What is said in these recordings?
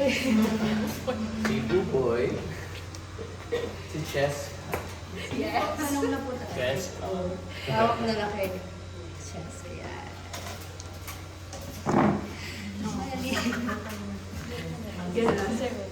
Si Buboy. Si Chess. Yes. Anong na po tayo? Chess. Hawak na lang kayo. Chess, ayan. Ganun.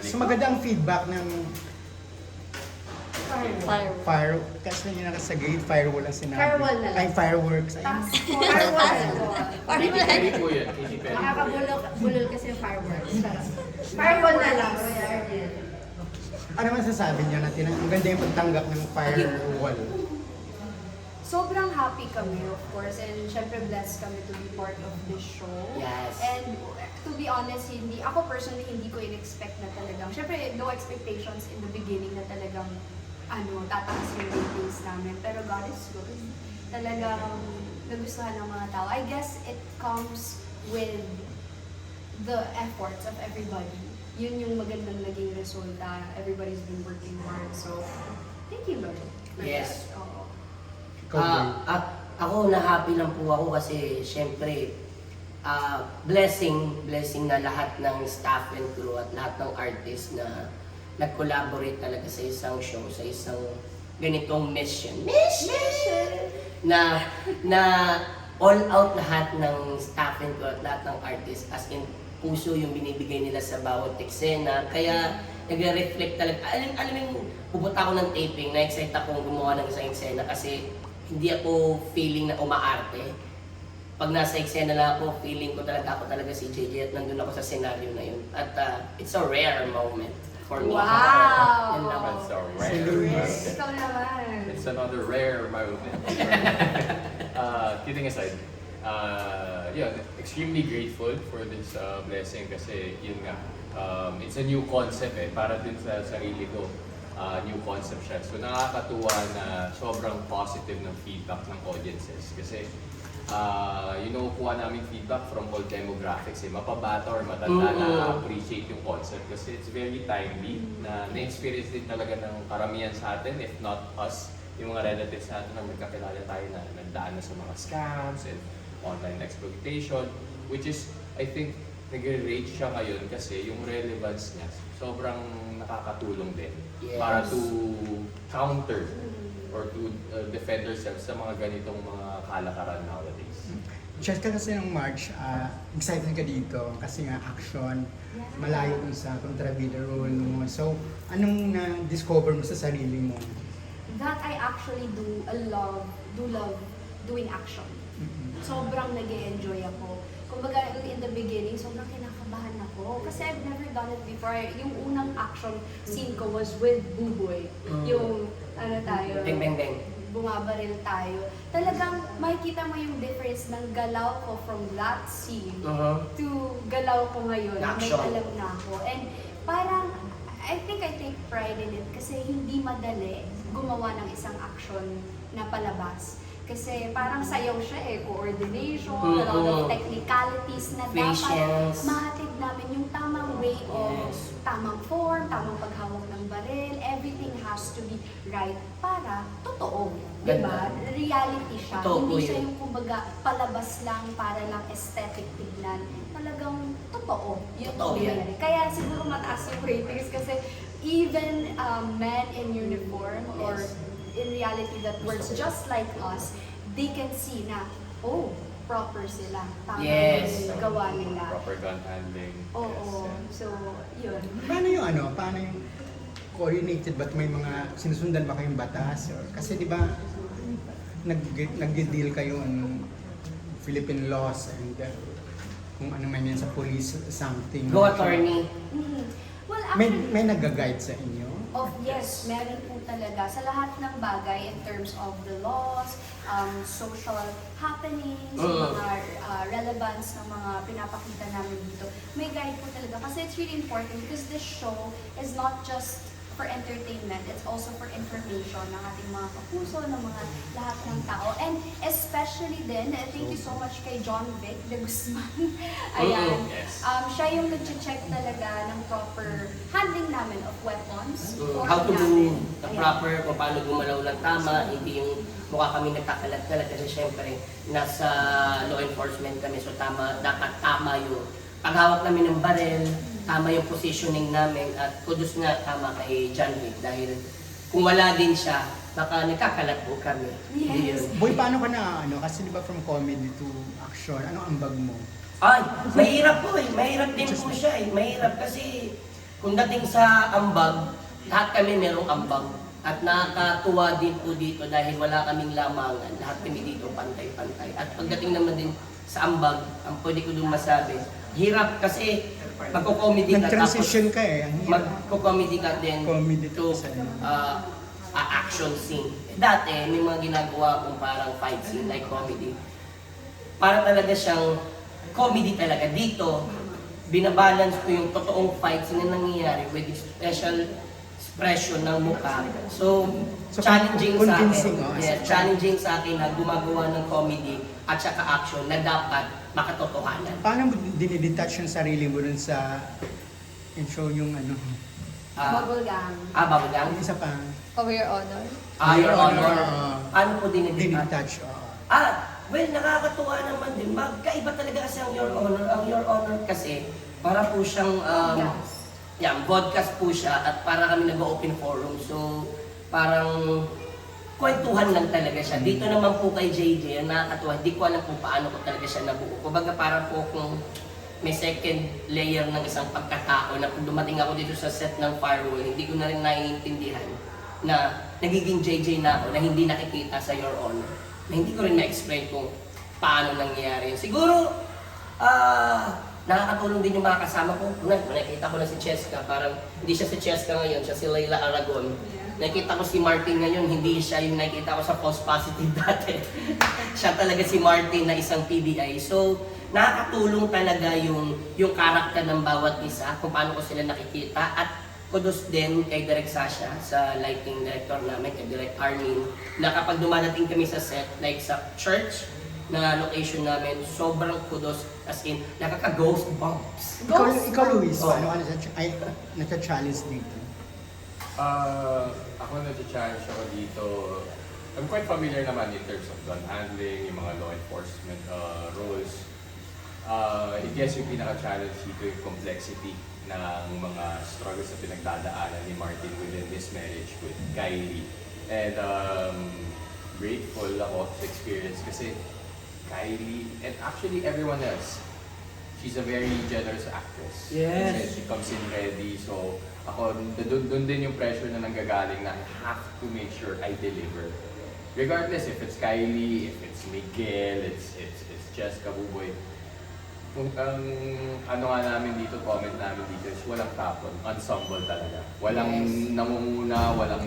So maganda ang feedback ng Fireworks. fire, kasi yun sa gate, firewall ang sinabi. Firewall na lang. Ay, fireworks. Ay, Katy Perry po yun. Katy Perry. Nakakabulol kasi yung fireworks. Firewall na lang. ano masasabi niya na ang ganda yung pagtanggap ng firewall? Sobrang happy kami, of course, and syempre blessed kami to be part of this show. Yes. And to be honest, ako personally, hindi ko in-expect na talagang, syempre no expectations in the beginning na talagang, tataas yung ratings namin. Pero God is good. Talagang nagustuhan ng mga tao. I guess it comes with the efforts of everybody. Yun yung magandang naging resulta. Everybody's been working hard. So, thank you, Lord. Yes. Oo. Ako na-happy lang po ako kasi syempre blessing na lahat ng staff and crew at lahat ng artists na nag-collaborate talaga sa isang show, sa isang ganitong mission na all out lahat ng staff and crew at lahat ng artists, as in puso yung binibigay nila sa bawat eksena. Kaya nagre-reflect talaga. Alam mo yung pupunta ako ng taping, na-excite akong gumawa ng isang eksena kasi hindi ako feeling na umaarte. Pag nasa eksena lang ako, feeling ko talaga ako talaga si JJ at nandun ako sa senaryo na yun. At it's a rare moment for me. Wow! Yun lang. That's a Si rare Luis. moment. Ikaw naman. It's another rare moment. Kidding aside, extremely grateful for this blessing kasi yun nga, it's a new concept para din sa sarili ko. New concept siya. So nakakatuwa na sobrang positive ng feedback ng audiences kasi kuha namin feedback from all demographics, mapabata or matanda na appreciate yung concept kasi it's very timely na na-experience din talaga ng karamihan sa atin, if not us, yung mga relatives natin na magkakilala tayo na nagdaan na sa mga scams and online exploitation, which is, I think, nag-rate siya ngayon kasi yung relevance niya sobrang nakakatulong din para to counter or to defend ourselves sa mga ganitong mga kalakaran nowadays. Just kasi ng March, excited ka dito kasi nga action, malayo dun sa kontrabida role mo. So, anong na-discover mo sa sarili mo? That I actually do love doing action. Sobrang nag-e-enjoy ako. Kumbaga, in the beginning, sobrang kinakabahan ako. Kasi I've never done it before. Yung unang action scene ko was with Buboy. Yung, Beng, beng, beng. bumabaril tayo. Talagang makikita mo yung difference ng galaw ko from that scene to galaw ko ngayon. May Action. alam na ako. And parang, I think I take pride in it kasi hindi madali gumawa ng isang action na palabas. Kasi parang sayaw siya coordination, a lot of technicalities na dapat mahatid namin yung tamang way of tamang form, tamang paghawak ng baril, everything has to be right para totoo. Diba? Reality siya. Totoo Hindi siya yun. yung kumbaga palabas lang para lang aesthetic tignan. Talagang totoo. Yun Totoo yan. nangyayari. Kaya siguro mataas yung ratings kasi even men in uniform or in reality that works just like us, they can see na, proper sila. Tama Yes. yung gawa nila. Proper gun handling. Oo. So, yun. Paano yung coordinated ba't may mga sinusundan ba kayong batas? Or, kasi di ba nag-deal kayo on Philippine laws and kung ano man yan sa police something. Go attorney. Well, May actually, nag-guide sa inyo? yes, meron po talaga sa lahat ng bagay in terms of the laws, social happenings, yung mga relevance ng mga pinapakita namin dito. May guide po talaga kasi it's really important because this show is not just for entertainment, it's also for information ng ating mga kapuso, ng mga lahat ng tao. And especially din, thank you so much kay John Vic de Guzman. Ayan. Yes. Siya yung nag-check talaga ng proper handling namin of weapons. How to do namin. the Ayan. proper, kung paano gumalaw ng tama, hindi yung mukha kami nagkakalat-kalat kasi syempre nasa law enforcement kami, so dapat tama yung paghawak namin ng barel, tama yung positioning namin at kudos nga tama kay John Wick dahil kung wala din siya, baka nagkakalat po kami. Yes. Yun. Boy, paano ka na, kasi di ba from comedy to action, ano ang ambag mo? Ay, mahirap po eh. Mahirap din po siya eh. Mahirap kasi kung dating sa ambag, lahat kami merong ambag. At nakakatuwa din po dito dahil wala kaming lamangan. Lahat kami dito pantay-pantay. At pagdating naman din sa ambag, ang pwede ko dun masabi, hirap kasi magko-comedy ka Nag-transition ka eh. Ang hirap. magko-comedy ka din Comedy to to sa- action scene. Dati, may mga ginagawa kong parang fight scene like comedy. Para talaga siyang comedy talaga. Dito, binabalance ko yung totoong fight scene na nangyayari with special expression ng mukha. So, So, challenging sa convincing, akin. oh, Yeah, as a- challenging sa akin na gumagawa ng comedy at saka action na dapat makatotohanan. Paano mo dinidetach yung sarili mo dun sa yung show yung ano? Bubble gang. Babagang? Yung isa pa, For your honor. Your Honor. Oo. Ano po dinidetach? dinidetach. Oo. Well, nakakatuwa naman din. Magkaiba talaga kasi ang Your Honor. Ang Your Honor kasi, para po siyang, podcast po siya at para kami nag-open forum. So, parang kwentuhan lang talaga siya. Dito naman po kay JJ, ang nakakatuwa, hindi ko alam kung paano ko talaga siya nabuo. Kumbaga parang po kung may second layer ng isang pagkatao na kung dumating ako dito sa set ng Firewall, hindi ko na rin naiintindihan na nagiging JJ na ako na hindi nakikita sa Your Honor. Na hindi ko rin ma-explain kung paano nangyayari yun. Siguro, nakakatulong din yung mga kasama ko. Nakikita ko na si Cheska, parang hindi siya si Cheska ngayon, siya si Layla Aragon. Nakikita ko si Martin ngayon, hindi siya yung nakikita ko sa false positive dati. Siya talaga si Martin na isang PBI. So, nakakatulong talaga yung karakter ng bawat isa, kung paano ko sila nakikita. At kudos din kay Direk Sasha, sa lighting director namin, kay Direk Armin, na kapag dumadating kami sa set, like sa church na location namin, sobrang kudos, as in, nakaka-ghost bumps. Ikaw Luis, Oh. paano ka nasa-challenge dito? Ako na-challenge ako dito. I'm quite familiar naman in terms of gun handling, yung mga law enforcement roles. I guess yung pinaka-challenge dito yung complexity ng mga struggles na pinagdadaanan ni Martin within this marriage with Kylie. And grateful ako sa experience kasi Kylie, and actually everyone else, she's a very generous actress. Yes. Kasi she comes in ready, so ako, doon din yung pressure na nanggagaling na I have to make sure I deliver. Regardless if it's Kylie, if it's Miguel, it's Jessica Buboy. Kung ang ano nga namin dito, comment namin dito is walang tapon, ensemble talaga. Walang Yes. namumuna, walang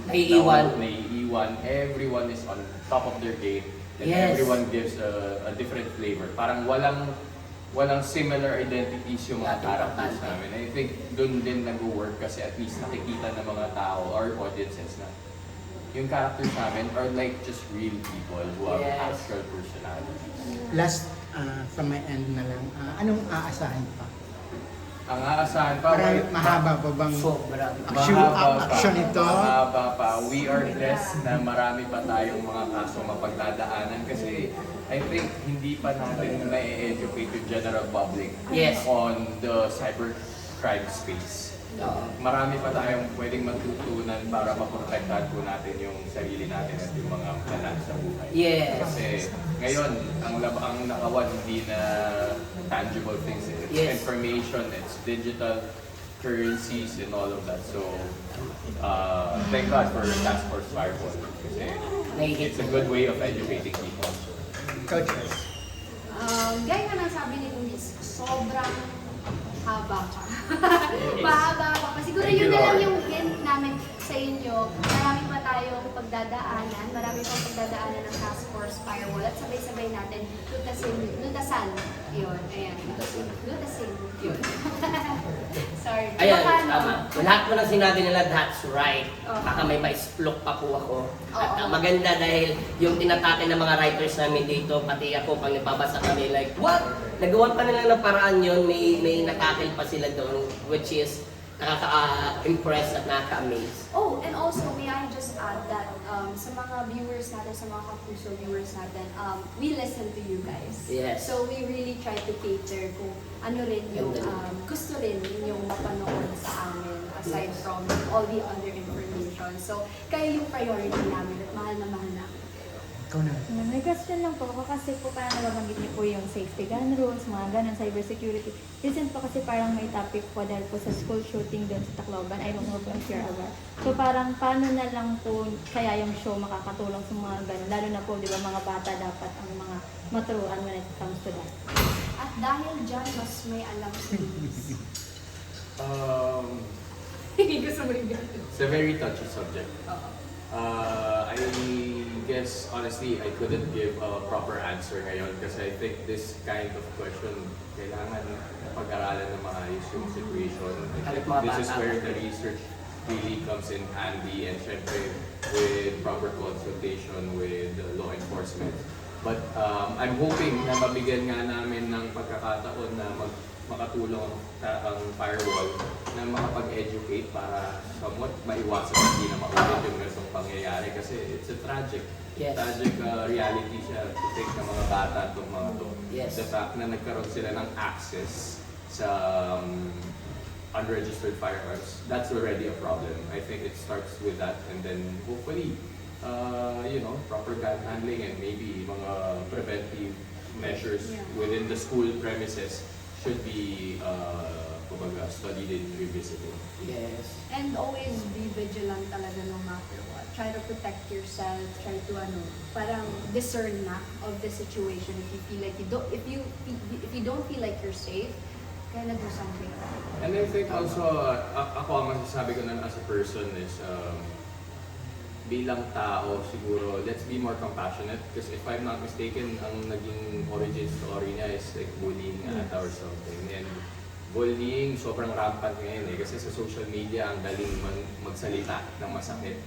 naiiwan. Everyone is on top of their game. And Yes. everyone gives a different flavor. Parang walang similar identities yung mga characters namin. I think doon din nag-work kasi at least nakikita ng mga tao or audiences na yung characters namin are like just real people who have Yes. actual personalities. Last, from my end na lang, anong aasahan pa? Ang aasahan pa, Mahaba pa bang Sobrang. action ito? Mahaba pa. We are blessed na marami pa tayong mga kaso mapagdadaanan kasi I think hindi pa natin na-educate yung general public Yes. on the cybercrime space. Marami pa tayong pwedeng matutunan para maprotektahan po natin yung sarili natin at yung mga planan sa buhay. Yes. Kasi ngayon, ang nakawan hindi na tangible things. It's Yes. information, it's digital currencies and all of that. So, thank God for Task Force Firewall kasi it's a good way of educating people. Coaches. Gaya nga ng sabi ni Luis, sobrang haba pa. Mahaba pa pa. Siguro Thank yun you, na lang Lord. yung hint namin sa inyo. Marami pa tayong pagdadaanan, marami pang pagdadaanan ng Task Force Firewall at sabay-sabay natin lutasan. Yun, ayan. Lutasin. Yun. Sorry. Ayan, Ilocano. tama. Lahat mo nang sinabi nila, that's right. Oo. Baka may ma-explode pa po ako. At Oo. maganda dahil yung tinatake ng mga writers namin dito, pati ako, pag nagbabasa kami, like, what? Nagawan pa nila ng paraan yun, may natakil pa sila doon, which is nakaka-impress at nakaka-amaze. Oh, and also, may I just add that sa mga viewers natin, sa mga Kapuso viewers natin, we listen to you guys. Yes. So, we really try to cater kung ano rin yung gusto rin yung mapanood sa amin aside from all the other information. So, kayo yung priority namin at mahal na mahal namin kayo. Ikaw na. May question lang po ako kasi po parang nababanggit niyo po yung safety gun rules, mga ganun, cybersecurity. Recent po kasi parang may topic po dahil po sa school shooting doon sa Tacloban. I don't know if you're aware. So parang paano na lang po kaya yung show makakatulong sa mga ganun? Lalo na po, di ba, mga bata dapat ang mga maturuan when it comes to that. At dahil dyan, mas may alam si Liz. Gusto mo rin ganun. It's a very touchy subject. Oo. I guess, honestly, I couldn't give a proper answer ngayon kasi I think this kind of question, kailangan pag-aralan ng maayos yung situation. I think this is where the research really comes in handy and syempre with proper consultation with law enforcement. But I'm hoping na mabigyan nga namin ng pagkakataon na makatulong ang firewall na makapag-educate para somewhat maiwasan hindi na maulit yung ganitong pangyayari kasi it's a tragic reality siya to take ng mga bata itong mga to. Yes. The fact na nagkaroon sila ng access sa unregistered firearms, that's already a problem. I think it starts with that and then hopefully proper gun handling and maybe mga preventive measures within the school premises should be studied and revisited. Yes. And always be vigilant talaga no matter what. Try to protect yourself, try to parang discern na of the situation if you feel like if you don't feel like you're safe, kaya do something. And I think also, ako ang masasabi ko na as a person is, bilang tao siguro, let's be more compassionate because if I'm not mistaken, ang naging origin story niya is like bullying ata or something. And bullying sobrang rampant ngayon kasi sa social media ang daling magsalita ng masakit.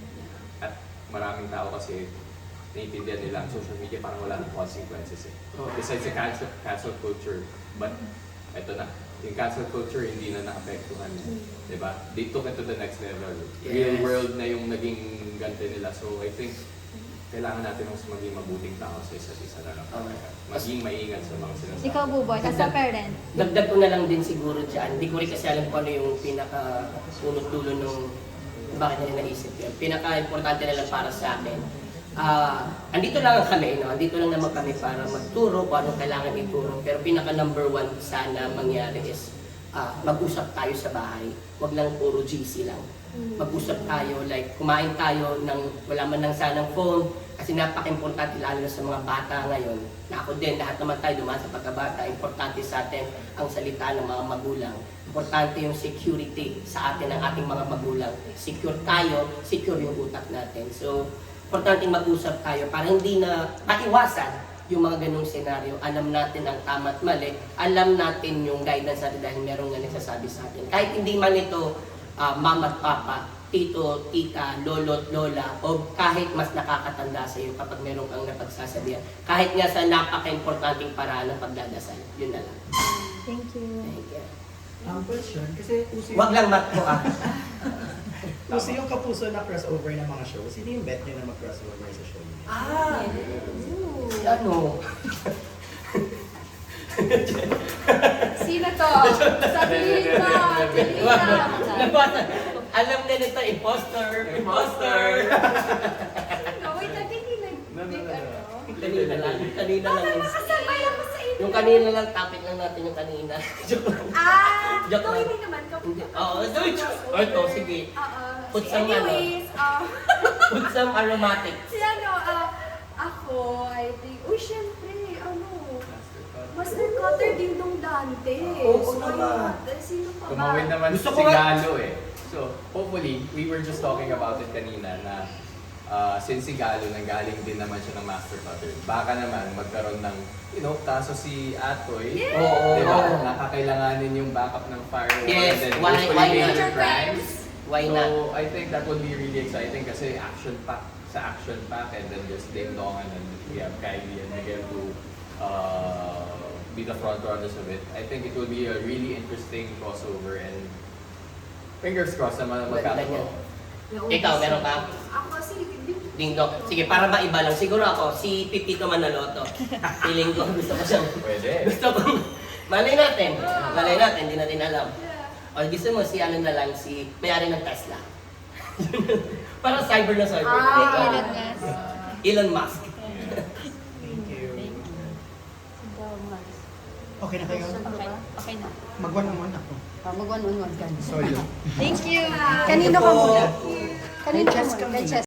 At maraming tao kasi naiintindihan nila ang social media parang wala ng consequences Besides the cancel culture, but eto na, yung cancel culture hindi na naapektuhan. Diba? They took it to the next level. Real world na yung naging gante nila. So I think kailangan natin mas maging mabuting tao sa isa't isa na lang. Maging maingat sa mga sinasabi. Ikaw, Buboy, as a parent. Dagdag ko na lang din siguro dyan. Hindi ko rin kasi alam kung ano yung pinaka-punot-dulo nung bakit nila naisip yun. Pinaka-importante na lang para sa akin. Andito lang kami, no? Andito lang naman kami para magturo kung anong kailangan ituro. Pero pinaka-number one sana mangyari is mag-usap tayo sa bahay. Huwag lang puro GC lang. Mag-usap tayo, like kumain tayo ng wala man lang sanang phone. Kasi napaka-importante lalo na sa mga bata ngayon. Na ako din, lahat naman tayo dumaan sa pagkabata. Importante sa atin ang salita ng mga magulang. Importante yung security sa atin ng ating mga magulang. Secure tayo, secure yung utak natin. So, importante mag-usap tayo para hindi na maiwasan yung mga ganong senaryo. Alam natin ang tama at mali. Alam natin yung guidance natin dahil meron nga nagsasabi sa atin. Kahit hindi man ito mama at papa, tito, tita, lolo at lola, o kahit mas nakakatanda sa iyo kapag meron kang napagsasabihan. Kahit nga sa napaka-importanting paraan ng pagdadasal. Yun na lang. Thank you. Thank you. Question, kasi Wag lang matko uso yung Kapuso na crossover ng mga show. Sino yung bet nyo na mag-crossover sa show niyo? Si ano? Sino to? Sabihin mo! Nabasa. Alam na nito, imposter. No, wait, hindi nag-big Kanina lang. Kanina lang. Nakasabay ako sa inyo. Yung kanina lang, topic lang natin yung kanina. Joke lang. Joke no, lang. hindi naman. Oo, ito, sige. Put some Anyways, Put some aromatic. si ako, I think, syempre, Master Cutter Dingdong Dante. Oo, So, naman. sino pa ba? Tumawin naman Gusto si ko nga- Galo So, hopefully, we were just talking about it kanina na since si Galo nanggaling din naman siya ng Master Cutter, baka naman magkaroon ng, kaso si Atoy, Yeah! Oo. diba, nakakailanganin yung backup ng firewall Yes, and then why hopefully not? major crimes. Why So, not? I think that would be really exciting kasi action pack and then just Ding Dong and then we have Kylie and Miguel to be the front runners of it. I think it will be a really interesting crossover and Fingers crossed na magkakaroon. Ikaw, meron ka? Ako si Ding dong. Sige, para maiba lang. Siguro ako, si Pipito Manaloto. Feeling ko, gusto ko siyang... Pwede. Gusto ko... Malay natin. Malay natin, hindi natin alam. O gusto mo, si ano na lang, si may-ari ng Tesla. Parang cyber na cyber. Elon Musk. Elon Musk. Thank you. Okay na kayo? Okay na. Mag-one-on-one ako. Mag-one-on-one ka. Solo. Thank you. Kanino ka muna? Kanino ka Chess muna? kami. Kay Chess.